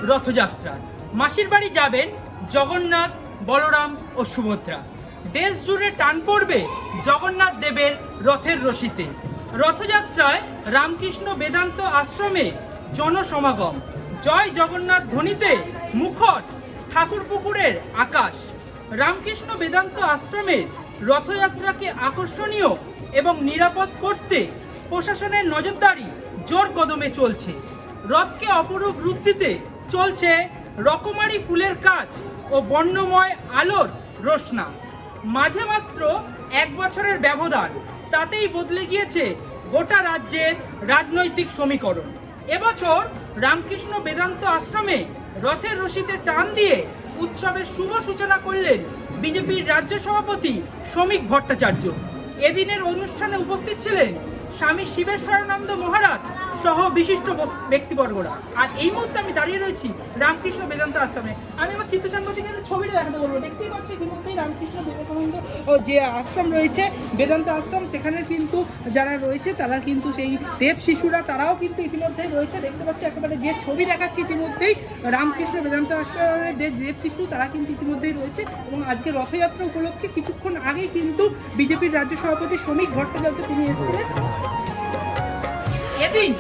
রথযাত্রা। মাসির বাড়ি যাবেন জগন্নাথ, বলরাম ও সুভদ্রা। দেশ জুড়ে টান পড়বে জগন্নাথ দেবের রথের রশিতে। রথযাত্রায় রামকৃষ্ণ বেদান্ত আশ্রমে জনসমাগম। জয় জগন্নাথ ধ্বনিতে মুখর ঠাকুরপুকুরের আকাশ। রামকৃষ্ণ বেদান্ত আশ্রমের রথযাত্রাকে আকর্ষণীয় এবং নিরাপদ করতে প্রশাসনের নজরদারি জোর কদমে চলছে। রথকে অপরূপ রূপ দিতে চলছে রকমারি ফুলের কাজ ও বর্ণময় আলোর রোশনা। মাঝে মাত্র 1 বছরের ব্যবধান, তাতেই বদলে গিয়েছে গোটা রাজ্যের রাজনৈতিক সমীকরণ। এবছর রামকৃষ্ণ বেদান্ত আশ্রমে রথের রশিতে টান দিয়ে উৎসবের শুভ সূচনা করলেন বিজেপির রাজ্য সভাপতি শ্রমিক ভট্টাচার্য। এদিনের অনুষ্ঠানে উপস্থিত ছিলেন স্বামী শিবেশ্বরানন্দ মহারাজ সহ বিশিষ্ট ব্যক্তিবর্গরা। আর এই মুহূর্তে আমি দাঁড়িয়ে রয়েছি রামকৃষ্ণ বেদান্ত আশ্রমে। আমি আমার চিত্রসাংবাদিকের ছবিটা দেখাতে বলবো। দেখতেই পাচ্ছি ইতিমধ্যেই রামকৃষ্ণ বিবেকানন্দ যে আশ্রম রয়েছে, বেদান্ত আশ্রম, সেখানে কিন্তু যারা রয়েছে তারা কিন্তু সেই দেব শিশুরা তারাও কিন্তু ইতিমধ্যেই রয়েছে। দেখতে পাচ্ছি একেবারে যে ছবি দেখাচ্ছি ইতিমধ্যেই রামকৃষ্ণ বেদান্ত আশ্রমের যে দেব শিশু তারা কিন্তু ইতিমধ্যেই রয়েছে। এবং আজকে রথযাত্রা উপলক্ষে কিছুক্ষণ আগেই কিন্তু বিজেপির রাজ্য সভাপতি শ্রমিক ভট্টাচার্য তিনি এসেছিলেন। এদিন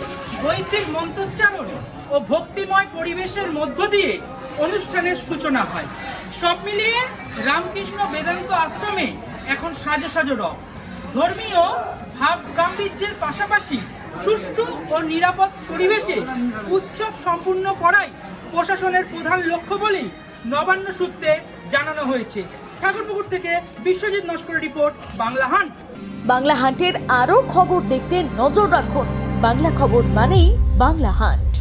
বৈদিক মন্ত্রোচ্চারণ ও ভক্তিময় পরিবেশের মধ্য দিয়ে অনুষ্ঠানের সূচনা হয়। সব মিলিয়ে রামকৃষ্ণ বেদান্ত আশ্রমে এখন সাজো সাজো রথ। ধর্মীয় ভাব গাম্ভীর্যের পাশাপাশি সুষ্ঠু ও নিরাপদ পরিবেশে উৎসব সম্পূর্ণ করাই প্রশাসনের প্রধান লক্ষ্য বলেই নবান্ন সূত্রে জানানো হয়েছে। ঠাকুরপুকুর থেকে বিশ্বজিৎ নস্করের রিপোর্ট, বাংলা হান্ট। বাংলা হান্টের আরও খবর দেখতে নজর রাখুন। বাংলা খবর মানেই বাংলা হান্ট।